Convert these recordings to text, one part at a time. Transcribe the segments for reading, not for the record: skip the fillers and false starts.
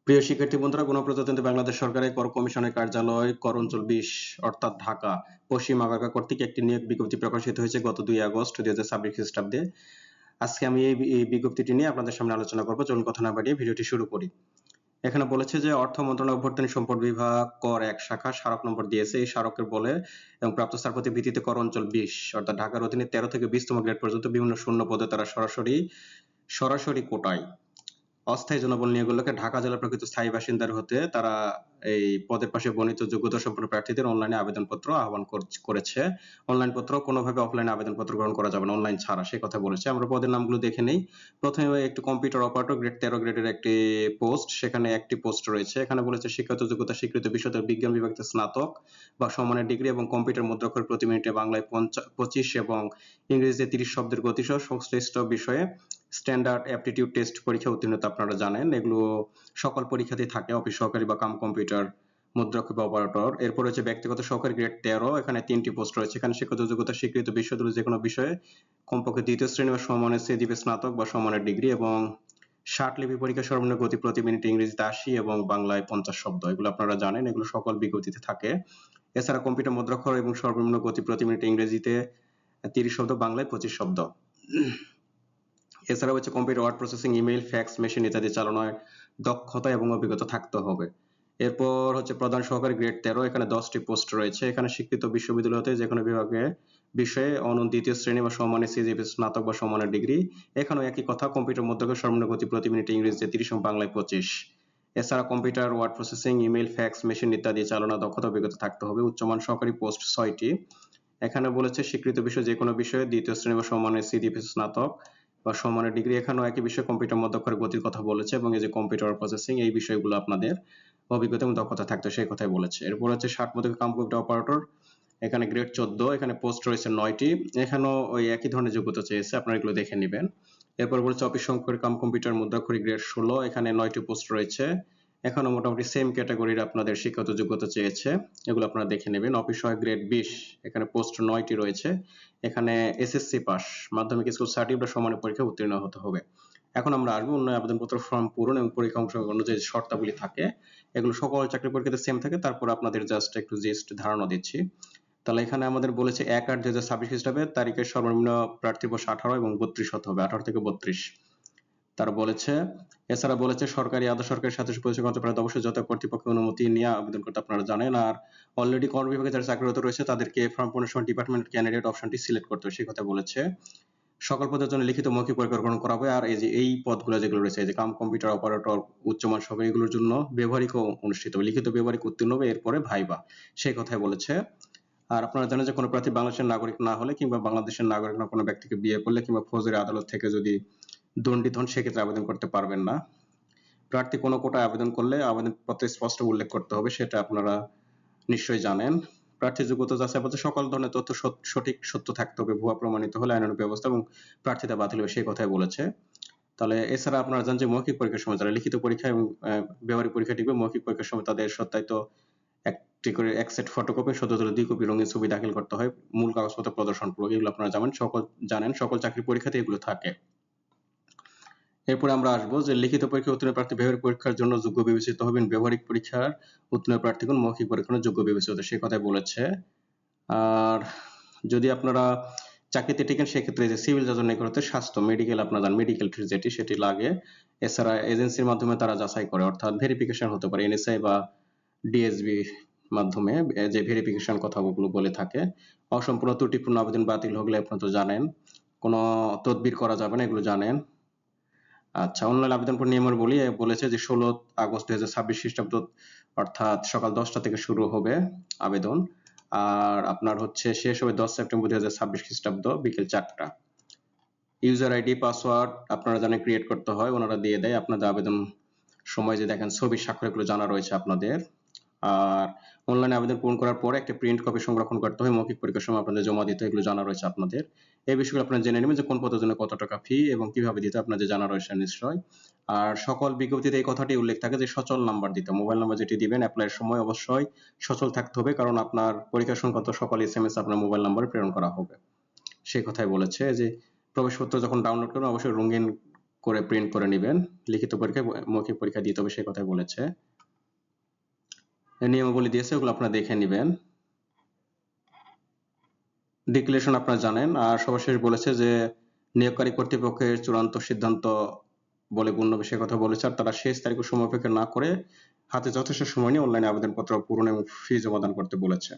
প্রিয় শিক্ষার্থী বন্ধুরা, গণপ্রজাতন্ত্রী বাংলাদেশ সরকারের কর কমিশনের কার্যালয় কর অঞ্চল 20 অর্থাৎ ঢাকা পশ্চিম আগারগাঁও কর্তৃক একটি নিয়োগ বিজ্ঞপ্তি প্রকাশিত হয়েছে গত 2 আগস্ট 2026 খ্রিস্টাব্দে। আজকে আমি এই বিজ্ঞপ্তিটি নিয়ে আপনাদের সামনে আলোচনা করব। চলুন কথা না বাড়িয়ে ভিডিওটি শুরু করি। এখানে বলেছে যে অর্থ মন্ত্রণালয় অভ্যন্তরীণ সম্পদ বিভাগ কর 1 শাখা স্মারক নম্বর দিয়েছে। এই স্মারকের বলে এবং প্রাপ্ত ছাড়পত্রের ভিত্তিতে কর অঞ্চল 20 অর্থাৎ ঢাকার অধীনে 13 থেকে 20তম গ্রেড পর্যন্ত বিভিন্ন শূন্য পদে তারা সরাসরি কোটায় অস্থায়ী জনবল নিয়োগগুলোকে ঢাকা জেলার প্রকৃত স্থায়ী বাসিন্দার হতে তারা এই পদের পাশে বর্ণিত যোগ্যতা সম্পন্ন প্রার্থীদের অনলাইনে আবেদনপত্র আহ্বান করেছে। অনলাইন পত্র কোনোভাবে অফলাইনে আবেদনপত্র গ্রহণ করা যাবে না, অনলাইন ছাড়া, সে কথা বলেছে। আমরা পদের নামগুলো দেখে নেই। প্রথমে একটি কম্পিউটার অপারেটর গ্রেড 13 গ্রেডের একটি পোস্ট, সেখানে একটি পোস্ট রয়েছে। এখানে বলেছে শিক্ষাগত যোগ্যতা স্বীকৃত বিষয় বিজ্ঞান বিভাগে স্নাতক বা সমমানের ডিগ্রি এবং কম্পিউটার মুদ্রাক্ষর প্রতি মিনিটে বাংলায় 25 এবং ইংরেজিতে 30 শব্দের গতিসহ সংশ্লিষ্ট বিষয়ে স্ট্যান্ডার্ড অ্যাপটিটিউড টেস্ট পরীক্ষা উত্তীর্ণতা আপনারা জানেন, এগুলো সকল পরীক্ষাতেই থাকে। অফিস সহকারী বা কম্পিউটার মুদ্রাক্ষর বা অপারেটর। এরপর হচ্ছে ব্যক্তিগত সহকারী গ্রেড 13, এখানে 3টি পোস্ট রয়েছে। এখানে শিক্ষাগত যোগ্যতা স্বীকৃত বিশ্ববিদ্যালয়ের যে কোনো বিষয়ে কমপক্ষে দ্বিতীয় শ্রেণী বা সমমানের সিজিপিএ স্নাতক বা সমমানের ডিগ্রি এবং 60 লিপি পরীক্ষা সর্বনিম্ন গতি প্রতি মিনিটে ইংরেজিতে 80 এবং বাংলায় 50 শব্দ, এগুলো আপনারা জানেন, এগুলো সকল বিজ্ঞপ্তিতে থাকে। এছাড়া কম্পিউটার মুদ্রাক্ষর এবং সর্বনিম্ন গতি প্রতি মিনিটে ইংরেজিতে 30 শব্দ, বাংলায় 25 শব্দ। এছাড়া হচ্ছে computer word processing, email, fax machine ইত্যাদি চালানোর দক্ষতা এবং অভিজ্ঞতা থাকতে হবে। এরপর হচ্ছে প্রধান সহকারী গ্রেড 13, এখানে 10টি পোস্ট রয়েছে। এখানে স্বীকৃত বিশ্ববিদ্যালয় হতে যে কোনো বিভাগে বিষয়ে দ্বিতীয় শ্রেণী বা সমমানের সিজিপিএ স্নাতক বা সমমানের ডিগ্রি। এখানেও একই কথা, কম্পিউটার মধ্যে সর্বনিম্ন গতি প্রতি মিনিটে ইংরেজিতে 30 এবং বাংলায় 25। এছাড়া computer word processing, email, fax machine ইত্যাদি চালানোর দক্ষতা অভিজ্ঞতা থাকতে হবে। উচ্চমান সহকারী পোস্ট 6টি। এখানে বলেছে স্বীকৃত বিষয় যে কোনো বিষয়ে দ্বিতীয় শ্রেণী বা সমমানের সিজিপিএ স্নাতক বা সমমানের ডিগ্রি। এখানেও একই বিষয়ে কম্পিউটার মধ্যক্ষরের গতির কথা বলেছে এবং এই যে কম্পিউটার প্রসেসিং, এই বিষয়গুলো আপনাদের অভিজ্ঞতা এবং দক্ষতা থাকতে সেই কথাই বলেছে। এরপর হচ্ছে 60 পদে কম্পিউটার অপারেটর, এখানে গ্রেড 14, এখানে পোস্ট রয়েছে 9টি। এখানেও ওই একই ধরনের যোগ্যতা চেয়েছে, আপনারা এগুলো দেখে নেবেন। এরপর বলেছে অফিস সহকারী কম্পিউটার মুদ্রাক্ষরী গ্রেড 16, এখানে 9টি পোস্ট রয়েছে। এখানে মোটামুটি সেম ক্যাটাগরির আপনাদের শিক্ষাগত যোগ্যতা চেয়েছে, এগুলো আপনারা দেখে নেবেন। অফিস সহায়ক গ্রেড 20, এখানে পোস্ট 9টি রয়েছে। এখানে এসএসসি পাস, মাধ্যমিক স্কুল সার্টিফিকেট বা সমানের পরীক্ষায় উত্তীর্ণ হতে হবে। এখন আমরা আসবো উন্নয়ন আবেদনপত্র ফর্ম পূরণ এবং পরীক্ষা অংশগ্রহণ যে শর্তাবলী থাকে, এগুলো সকল চাকরি পরীক্ষাতে সেম থাকে। তারপর আপনাদের জাস্ট একটু ধারণা দিচ্ছি। তাহলে এখানে আমাদের বলেছে 1/8/2026 খ্রিস্টাব্দে তারিখের সর্বনিম্ন প্রার্থী বয়স 18 এবং 32 হতে হবে, 18 থেকে 32। তারা বলেছে, এছাড়া বলেছে সরকারি আধা সরকারি সাথে পরিচয় করতে পারে অবশ্যই যত কর্তৃপক্ষের অনুমতি নিয়ে আবেদন করতে আপনারা জানেন। আর অলরেডি কর বিভাগে যারা চাকরিরত রয়েছে তাদেরকে ফর্ম পূরণের সময় ডিপার্টমেন্ট ক্যান্ডিডেট অপশনটি সিলেক্ট করতে হবে, সেই কথা বলেছে। সকল পদের জন্য লিখিত মৌখিক পরীক্ষা গ্রহণ করা হবে। আর এই যে এই পদগুলো যেগুলো রয়েছে, এই যে কম্পিউটার অপারেটর, উচ্চমান সহকারী, এগুলোর জন্য ব্যবহারিক অনুষ্ঠিত হবে, লিখিত ব্যবহারিক উত্তীর্ণ হবে, এরপরে ভাইবা, সেই কথাই বলেছে। আর আপনারা জানেন যে কোনো প্রার্থী বাংলাদেশের নাগরিক না হলে কিংবা বাংলাদেশের নাগরিক না কোনো ব্যক্তিকে বিয়ে করলে কিংবা ফৌজদারি আদালত থেকে যদি দণ্ডিত হন সেক্ষেত্রে আবেদন করতে পারবেন না। প্রার্থী কোনো কোটায় আবেদন করলে আবেদনপত্রে স্পষ্ট উল্লেখ করতে হবে, সেটা আপনারা নিশ্চয়ই জানেন। প্রার্থীর যোগ্যতা যাচাইপত্রে সকল ধরনের তথ্য সঠিক সত্য থাকতে হবে, ভুয়া প্রমাণিত হলে আইনানুগ ব্যবস্থা এবং প্রার্থিতা বাতিল হবে, সেই কথাই বলেছে। তাহলে এছাড়া আপনারা জানেন যে মৌখিক পরীক্ষার সময় যারা লিখিত পরীক্ষা এবং ব্যবহারিক পরীক্ষা দিবে, মৌখিক পরীক্ষার সময় তাদের সত্যায়িত একটি করে এক সেট ফটোকপি, 2 কপি রঙিন ছবি দাখিল করতে হয়, মূল কাগজপত্র প্রদর্শন পূর্বক। এগুলো আপনারা জানেন, সকল চাকরি পরীক্ষাতে এগুলো থাকে। এরপরে আমরা আসবো যে লিখিত পরীক্ষা উত্তীর্ণ প্রার্থী ব্যবহারিক পরীক্ষার জন্য যোগ্য বিবেচিত হবেন। ব্যবহারিক পরীক্ষার উত্তীর্ণ প্রার্থীগণ মৌখিক পরীক্ষার যোগ্য বিবেচিত, সে কথাই বলেছে। আর যদি আপনারা চাকরিতে টিকেন সেক্ষেত্রে যে সিভিল জাজ নিকটতে স্বাস্থ্য মেডিকেল, আপনারা জানেন মেডিকেল ফিজ যেটি সেটি লাগে। এছাড়া এজেন্সির মাধ্যমে তারা যাচাই করে, অর্থাৎ ভেরিফিকেশন হতে পারে এনএসআই বা ডিএসবি মাধ্যমে, যে ভেরিফিকেশন কথাগুলো বলে থাকে। অসম্পূর্ণ ত্রুটিপূর্ণ আবেদন বাতিল হলে আপনারা তো জানেন কোনো তদবির করা যাবে না, এগুলো জানেন। আচ্ছা, অনলাইন আবেদন নিয়মের বলেছে যে 16 আগস্ট 2026 খ্রিস্টাব্দ অর্থাৎ সকাল 10টা থেকে শুরু হবে আবেদন। আর আপনার হচ্ছে শেষ হবে 10 সেপ্টেম্বর 2026 খ্রিস্টাব্দ বিকেল 4টা। ইউজার আইডি পাসওয়ার্ড আপনারা জানেন ক্রিয়েট করতে হয়, ওনারা দিয়ে দেয়। আপনাদের আবেদন সময় যে দেখেন ছবি স্বাক্ষর এগুলো জানা রয়েছে আপনাদের। আর অনলাইন আবেদন পূরণ করার পরে একটা প্রিন্ট কপি সংরক্ষণ করতে হয়, মৌখিক পরীক্ষার সময় আপনাদের জমা দিতে হয়, এগুলো জানা রয়েছে আপনাদের। এই বিষয়গুলো আপনারা জেনে নেবেন যে কোন পদের জন্য কত টাকা ফি এবং কিভাবে দিতে হয় আপনাদের জানা রয়েছে নিশ্চয়। আর সকল বিজ্ঞপ্তিতে এই কথাটি উল্লেখ থাকে যে সচল নাম্বার দিতে, মোবাইল নাম্বার যেটি দিবেন অ্যাপ্লাইয়ের সময় অবশ্যই সচল থাকতে হবে, কারণ আপনার পরীক্ষা সংক্রান্ত সকল এসএমএস আপনার মোবাইল নাম্বারে প্রেরণ করা হবে, সেই কথাই বলেছে। যে প্রবেশপত্র যখন ডাউনলোড করবেন অবশ্যই রঙিন করে প্রিন্ট করে নেবেন। লিখিত পরীক্ষায় মৌখিক পরীক্ষা দিতে হবে সেই কথাই বলেছে। নিয়মাবলী দিয়েছে, ওগুলো আপনারা দেখে নেবেন। ডিক্লারেশন আপনারা জানেন। আর সর্বশেষ বলেছে যে নিয়োগকারী কর্তৃপক্ষের চূড়ান্ত সিদ্ধান্ত বলে গণ্য হবে সে কথা বলেছে। আর তারা শেষ তারিখ ও সময় অপেক্ষা না করে হাতে যথেষ্ট সময় নিয়ে অনলাইনে আবেদনপত্র পূরণ এবং ফি জমা দান করতে বলেছে।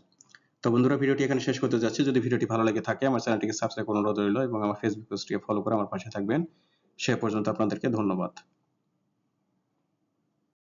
তো বন্ধুরা, ভিডিওটি এখানে শেষ করতে যাচ্ছি। যদি ভিডিওটি ভালো লেগে থাকে আমার চ্যানেলটিকে সাবস্ক্রাইব করার অনুরোধ রইল এবং আমার ফেসবুক পেজটিকে ফলো করে আমার পাশে থাকবেন। সে পর্যন্ত আপনাদেরকে ধন্যবাদ।